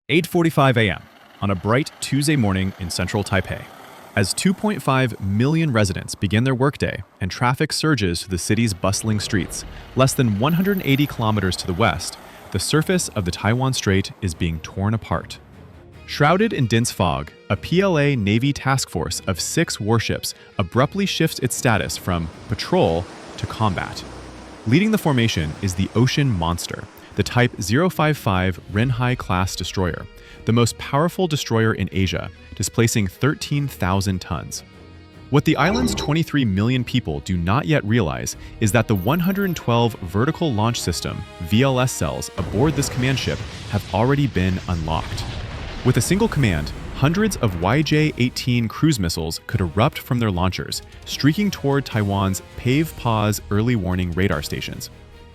8:45 a.m. on a bright Tuesday morning in central Taipei. As 2.5 million residents begin their workday and traffic surges to the city's bustling streets, less than 180 kilometers to the west, the surface of the Taiwan Strait is being torn apart. Shrouded in dense fog, a PLA Navy task force of 6 warships abruptly shifts its status from patrol to combat. Leading the formation is the Ocean Monster, the Type 055 Renhai-class destroyer, the most powerful destroyer in Asia, displacing 13,000 tons. What the island's 23 million people do not yet realize is that the 112 vertical launch system (VLS) cells aboard this command ship have already been unlocked. With a single command, hundreds of YJ-18 cruise missiles could erupt from their launchers, streaking toward Taiwan's PAVE-PAWS early warning radar stations.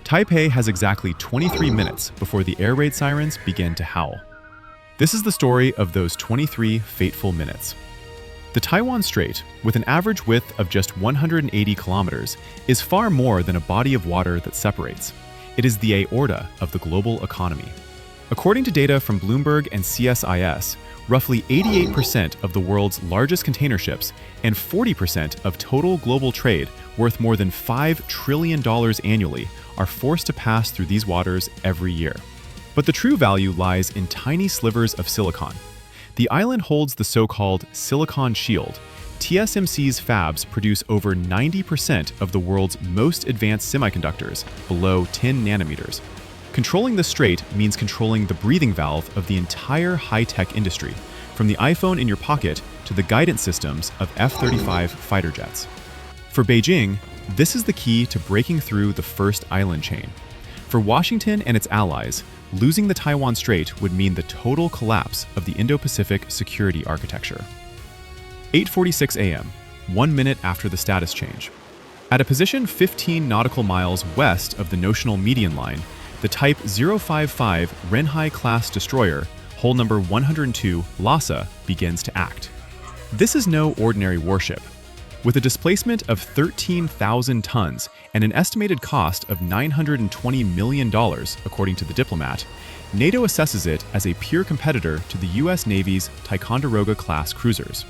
Taipei has exactly 23 minutes before the air raid sirens begin to howl. This is the story of those 23 fateful minutes. The Taiwan Strait, with an average width of just 180 kilometers, is far more than a body of water that separates. It is the aorta of the global economy. According to data from Bloomberg and CSIS, roughly 88% of the world's largest container ships and 40% of total global trade, worth more than $5 trillion annually, are forced to pass through these waters every year. But the true value lies in tiny slivers of silicon. The island holds the so-called silicon shield. TSMC's fabs produce over 90% of the world's most advanced semiconductors, below 10 nanometers. Controlling the strait means controlling the breathing valve of the entire high-tech industry, from the iPhone in your pocket to the guidance systems of F-35 fighter jets. For Beijing, this is the key to breaking through the first island chain. For Washington and its allies, losing the Taiwan Strait would mean the total collapse of the Indo-Pacific security architecture. 8:46 a.m., 1 minute after the status change. At a position 15 nautical miles west of the notional median line, the Type 055 Renhai-class destroyer, hull number 102 Lhasa, begins to act. This is no ordinary warship. With a displacement of 13,000 tons and an estimated cost of $920 million, according to the diplomat, NATO assesses it as a peer competitor to the U.S. Navy's Ticonderoga-class cruisers.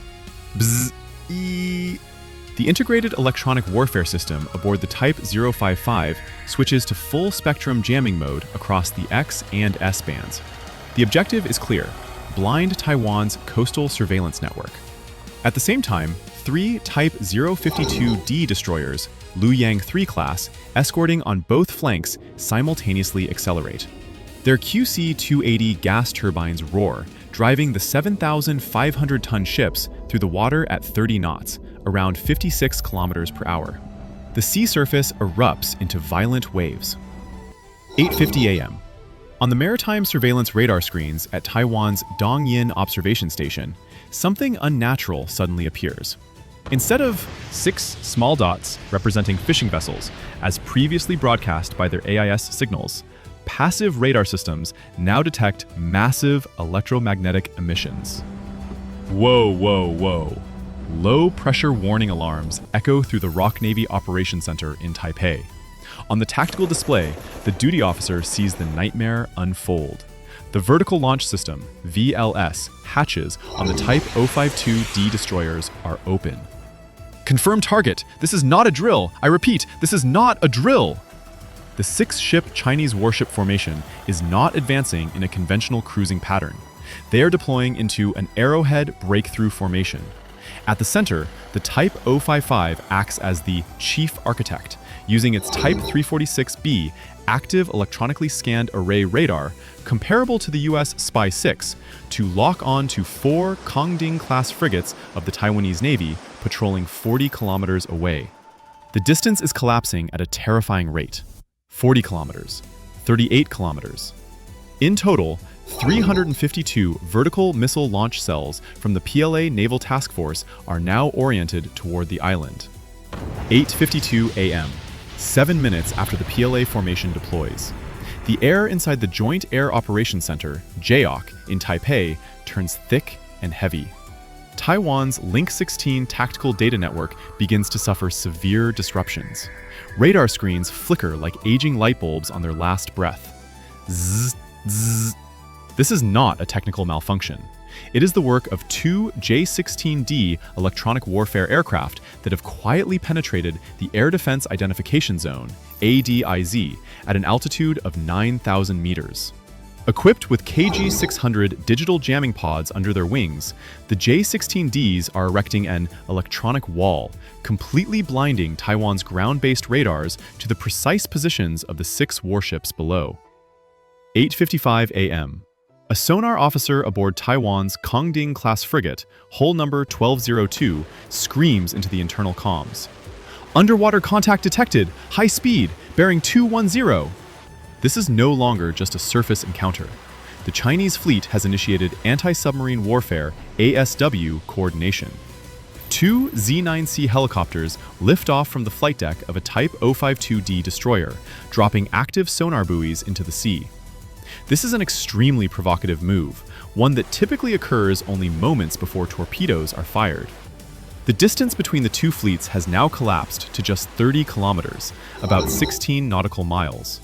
The integrated electronic warfare system aboard the Type 055 switches to full-spectrum jamming mode across the X and S bands. The objective is clear: blind Taiwan's coastal surveillance network. At the same time, 3 Type 052D destroyers, Luoyang 3 class, escorting on both flanks, simultaneously accelerate. Their QC-280 gas turbines roar, driving the 7,500-ton ships through the water at 30 knots, around 56 kilometers per hour. The sea surface erupts into violent waves. 8:50 a.m. On the maritime surveillance radar screens at Taiwan's Dongyin observation station, something unnatural suddenly appears. Instead of 6 small dots representing fishing vessels, as previously broadcast by their AIS signals, passive radar systems now detect massive electromagnetic emissions. Whoa, whoa, whoa. Low-pressure warning alarms echo through the ROK Navy Operations Center in Taipei. On the tactical display, the duty officer sees the nightmare unfold. The vertical launch system, VLS, hatches on the Type 052D destroyers are open. Confirm target. This is not a drill. I repeat, this is not a drill. The 6-ship Chinese warship formation is not advancing in a conventional cruising pattern. They are deploying into an arrowhead breakthrough formation. At the center, the Type 055 acts as the chief architect, using its Type 346B active electronically scanned array radar, comparable to the US Spy-6, to lock on to 4 Kongding-class frigates of the Taiwanese Navy patrolling 40 kilometers away. The distance is collapsing at a terrifying rate: 40 kilometers, 38 kilometers. In total, 352 vertical missile launch cells from the PLA Naval Task Force are now oriented toward the island. 8:52 a.m., 7 minutes after the PLA formation deploys. The air inside the Joint Air Operations Center, JAOC, in Taipei turns thick and heavy. Taiwan's Link 16 tactical data network begins to suffer severe disruptions. Radar screens flicker like aging light bulbs on their last breath. Zzz, zzz. This is not a technical malfunction. It is the work of two J-16D electronic warfare aircraft that have quietly penetrated the Air Defense Identification Zone, ADIZ, at an altitude of 9,000 meters. Equipped with KG-600 digital jamming pods under their wings, the J-16Ds are erecting an electronic wall, completely blinding Taiwan's ground-based radars to the precise positions of the 6 warships below. 8:55 a.m. A sonar officer aboard Taiwan's Kongding-class frigate, hull number 1202, screams into the internal comms. "Underwater contact detected! High speed! Bearing 210!" This is no longer just a surface encounter. The Chinese fleet has initiated anti-submarine warfare ASW coordination. 2 Z-9C helicopters lift off from the flight deck of a Type 052D destroyer, dropping active sonar buoys into the sea. This is an extremely provocative move, one that typically occurs only moments before torpedoes are fired. The distance between the two fleets has now collapsed to just 30 kilometers, about 16 nautical miles.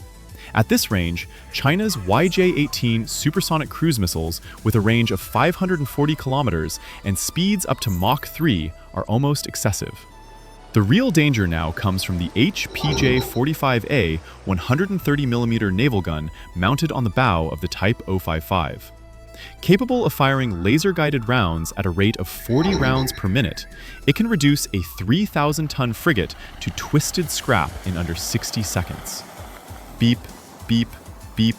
At this range, China's YJ-18 supersonic cruise missiles with a range of 540 kilometers and speeds up to Mach 3 are almost excessive. The real danger now comes from the HPJ-45A 130mm naval gun mounted on the bow of the Type 055. Capable of firing laser-guided rounds at a rate of 40 rounds per minute, it can reduce a 3,000-ton frigate to twisted scrap in under 60 seconds. Beep, beep, beep.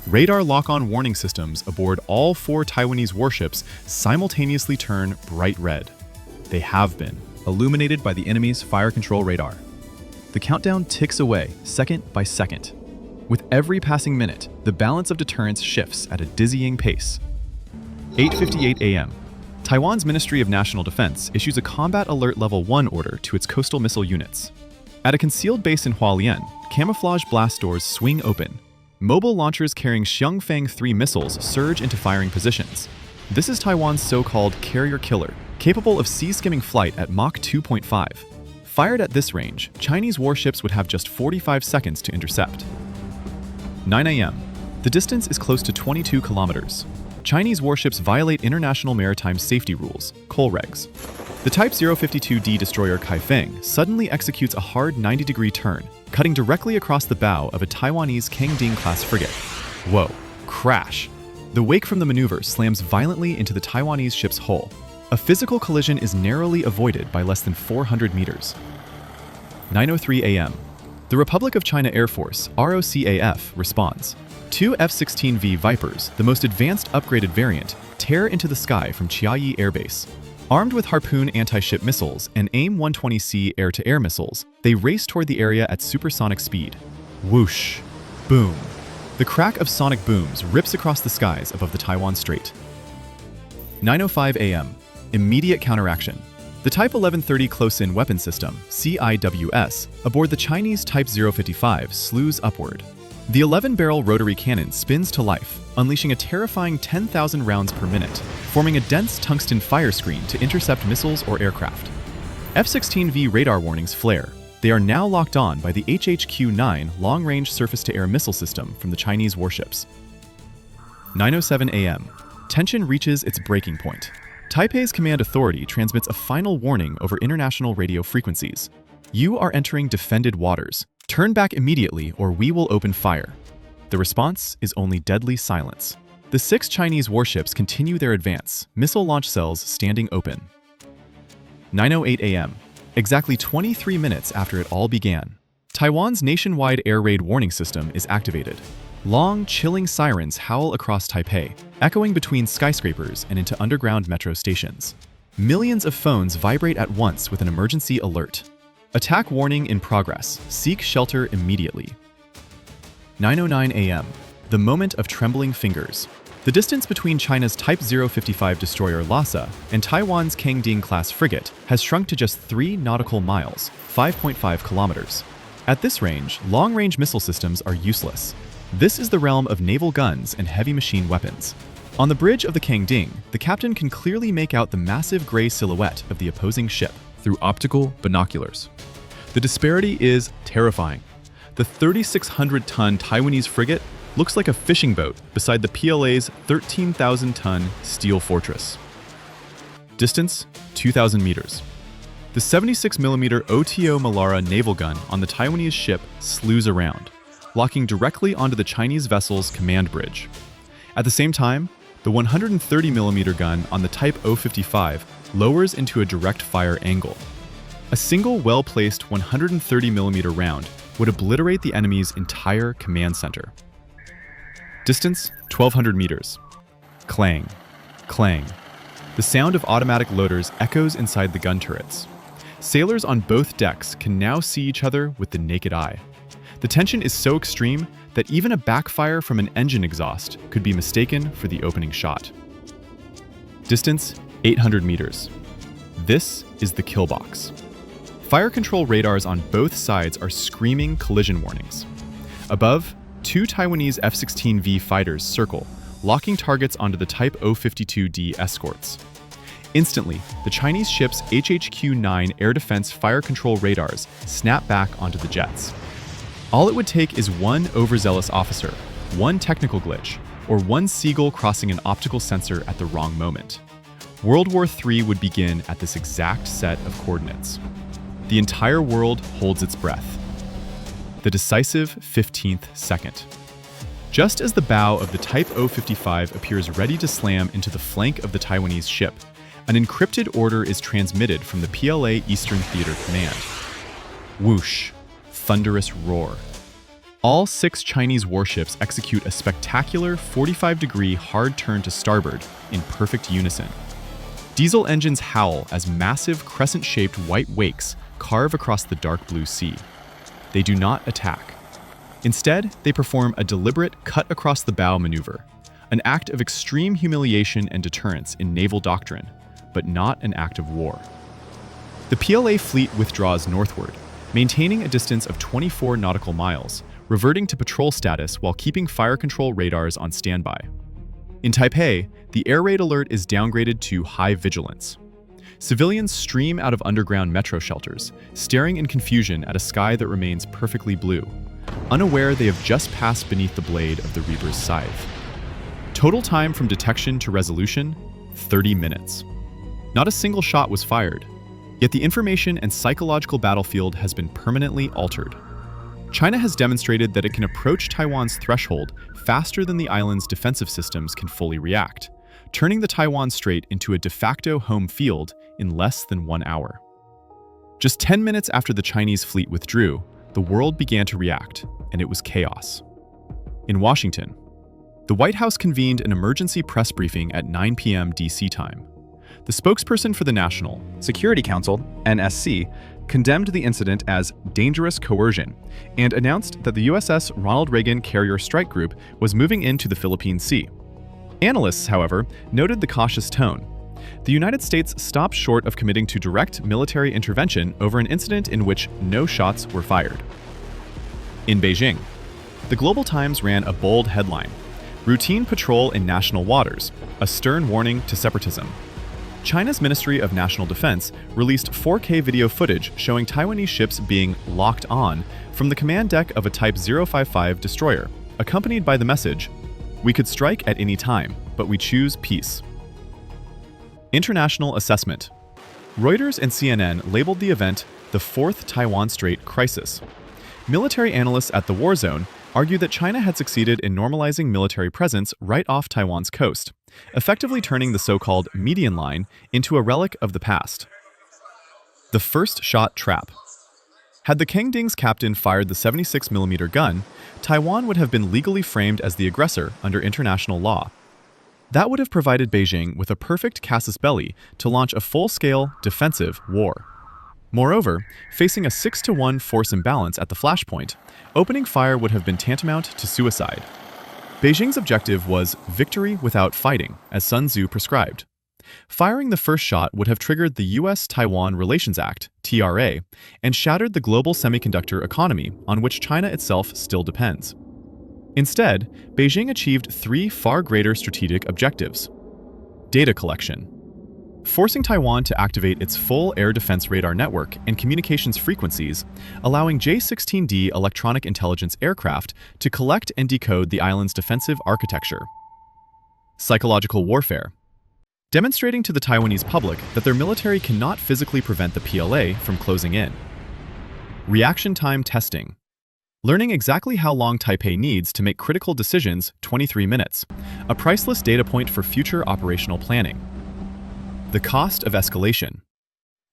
Radar lock-on warning systems aboard all 4 Taiwanese warships simultaneously turn bright red. They have been, illuminated by the enemy's fire control radar. The countdown ticks away, second by second. With every passing minute, the balance of deterrence shifts at a dizzying pace. 8:58 a.m. Taiwan's Ministry of National Defense issues a Combat Alert Level 1 order to its coastal missile units. At a concealed base in Hualien, camouflage blast doors swing open. Mobile launchers carrying Xiangfang 3 missiles surge into firing positions. This is Taiwan's so-called carrier killer, capable of sea-skimming flight at Mach 2.5. Fired at this range, Chinese warships would have just 45 seconds to intercept. 9 a.m. The distance is close to 22 kilometers. Chinese warships violate international maritime safety rules, coal regs. The Type 052D destroyer Kaifeng suddenly executes a hard 90-degree turn, cutting directly across the bow of a Taiwanese Kangding-class frigate. Whoa, crash. The wake from the maneuver slams violently into the Taiwanese ship's hull. A physical collision is narrowly avoided by less than 400 meters. 9:03 a.m. The Republic of China Air Force, ROCAF, responds. 2 F-16V Vipers, the most advanced upgraded variant, tear into the sky from Chiayi Air Base. Armed with Harpoon anti-ship missiles and AIM-120C air-to-air missiles, they race toward the area at supersonic speed. Whoosh! Boom! The crack of sonic booms rips across the skies above the Taiwan Strait. 9:05 a.m. Immediate counteraction. The Type 1130 Close-In Weapon System, CIWS, aboard the Chinese Type 055 slews upward. The 11-barrel rotary cannon spins to life, unleashing a terrifying 10,000 rounds per minute, forming a dense tungsten fire screen to intercept missiles or aircraft. F-16V radar warnings flare. They are now locked on by the HHQ-9 long-range surface-to-air missile system from the Chinese warships. 9:07 a.m. Tension reaches its breaking point. Taipei's command authority transmits a final warning over international radio frequencies. You are entering defended waters. Turn back immediately or we will open fire. The response is only deadly silence. The 6 Chinese warships continue their advance, missile launch cells standing open. 9:08 a.m. Exactly 23 minutes after it all began, Taiwan's nationwide air raid warning system is activated. Long, chilling sirens howl across Taipei, echoing between skyscrapers and into underground metro stations. Millions of phones vibrate at once with an emergency alert. Attack warning in progress. Seek shelter immediately. 9:09 a.m. The moment of trembling fingers. The distance between China's Type 055 destroyer Lhasa and Taiwan's Kangding-class frigate has shrunk to just 3 nautical miles, 5.5 kilometers. At this range, long-range missile systems are useless. This is the realm of naval guns and heavy machine weapons. On the bridge of the Kangding, the captain can clearly make out the massive gray silhouette of the opposing ship through optical binoculars. The disparity is terrifying. The 3,600-ton Taiwanese frigate looks like a fishing boat beside the PLA's 13,000-ton steel fortress. Distance, 2,000 meters. The 76mm OTO Malara naval gun on the Taiwanese ship slews around, locking directly onto the Chinese vessel's command bridge. At the same time, the 130mm gun on the Type 055 lowers into a direct fire angle. A single well-placed 130mm round would obliterate the enemy's entire command center. Distance, 1,200 meters. Clang, clang. The sound of automatic loaders echoes inside the gun turrets. Sailors on both decks can now see each other with the naked eye. The tension is so extreme that even a backfire from an engine exhaust could be mistaken for the opening shot. Distance, 800 meters. This is the kill box. Fire control radars on both sides are screaming collision warnings. Above, 2 Taiwanese F-16V fighters circle, locking targets onto the Type 052D escorts. Instantly, the Chinese ship's HHQ-9 air defense fire control radars snap back onto the jets. All it would take is one overzealous officer, one technical glitch, or one seagull crossing an optical sensor at the wrong moment. World War III would begin at this exact set of coordinates. The entire world holds its breath. The decisive 15th second. Just as the bow of the Type 055 appears ready to slam into the flank of the Taiwanese ship, an encrypted order is transmitted from the PLA Eastern Theater Command. Whoosh. Thunderous roar. All 6 Chinese warships execute a spectacular 45-degree hard turn to starboard in perfect unison. Diesel engines howl as massive crescent-shaped white wakes carve across the dark blue sea. They do not attack. Instead, they perform a deliberate cut-across-the-bow maneuver, an act of extreme humiliation and deterrence in naval doctrine, but not an act of war. The PLA fleet withdraws northward, maintaining a distance of 24 nautical miles, reverting to patrol status while keeping fire control radars on standby. In Taipei, the air raid alert is downgraded to high vigilance. Civilians stream out of underground metro shelters, staring in confusion at a sky that remains perfectly blue, unaware they have just passed beneath the blade of the Reaper's scythe. Total time from detection to resolution, 30 minutes. Not a single shot was fired, yet the information and psychological battlefield has been permanently altered. China has demonstrated that it can approach Taiwan's threshold faster than the island's defensive systems can fully react, turning the Taiwan Strait into a de facto home field in less than 1 hour. Just 10 minutes after the Chinese fleet withdrew, the world began to react, and it was chaos. In Washington, the White House convened an emergency press briefing at 9 p.m. DC time. The spokesperson for the National Security Council, NSC, condemned the incident as dangerous coercion and announced that the USS Ronald Reagan Carrier Strike Group was moving into the Philippine Sea. Analysts, however, noted the cautious tone. The United States stopped short of committing to direct military intervention over an incident in which no shots were fired. In Beijing, the Global Times ran a bold headline: "Routine patrol in national waters, a stern warning to separatism." China's Ministry of National Defense released 4K video footage showing Taiwanese ships being locked on from the command deck of a Type 055 destroyer, accompanied by the message, "We could strike at any time, but we choose peace." International assessment. Reuters and CNN labeled the event the fourth Taiwan Strait crisis. Military analysts at the War Zone argue that China had succeeded in normalizing military presence right off Taiwan's coast, effectively turning the so-called median line into a relic of the past. The first shot trap. Had the Kangding's captain fired the 76mm gun, Taiwan would have been legally framed as the aggressor under international law. That would have provided Beijing with a perfect casus belli to launch a full-scale defensive war. Moreover, facing a 6-to-1 force imbalance at the flashpoint, opening fire would have been tantamount to suicide. Beijing's objective was victory without fighting, as Sun Tzu prescribed. Firing the first shot would have triggered the U.S.-Taiwan Relations Act, TRA, and shattered the global semiconductor economy on which China itself still depends. Instead, Beijing achieved 3 far greater strategic objectives. Data collection. forcing Taiwan to activate its full air defense radar network and communications frequencies, allowing J-16D electronic intelligence aircraft to collect and decode the island's defensive architecture. Psychological warfare. Demonstrating to the Taiwanese public that their military cannot physically prevent the PLA from closing in. Reaction time testing. Learning exactly how long Taipei needs to make critical decisions, 23 minutes, a priceless data point for future operational planning. The cost of escalation.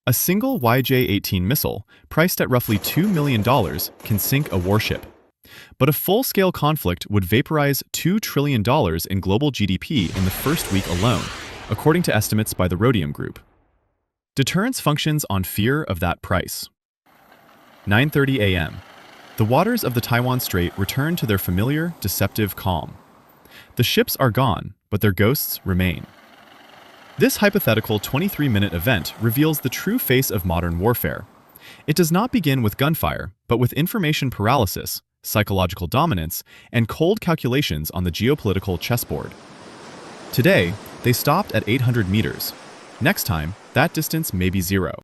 A single YJ-18 missile, priced at roughly $2 million, can sink a warship. But a full-scale conflict would vaporize $2 trillion in global GDP in the first week alone, according to estimates by the Rhodium Group. Deterrence functions on fear of that price. 9:30 a.m. The waters of the Taiwan Strait return to their familiar, deceptive calm. The ships are gone, but their ghosts remain. This hypothetical 23-minute event reveals the true face of modern warfare. It does not begin with gunfire, but with information paralysis, psychological dominance, and cold calculations on the geopolitical chessboard. Today, they stopped at 800 meters. Next time, that distance may be 0.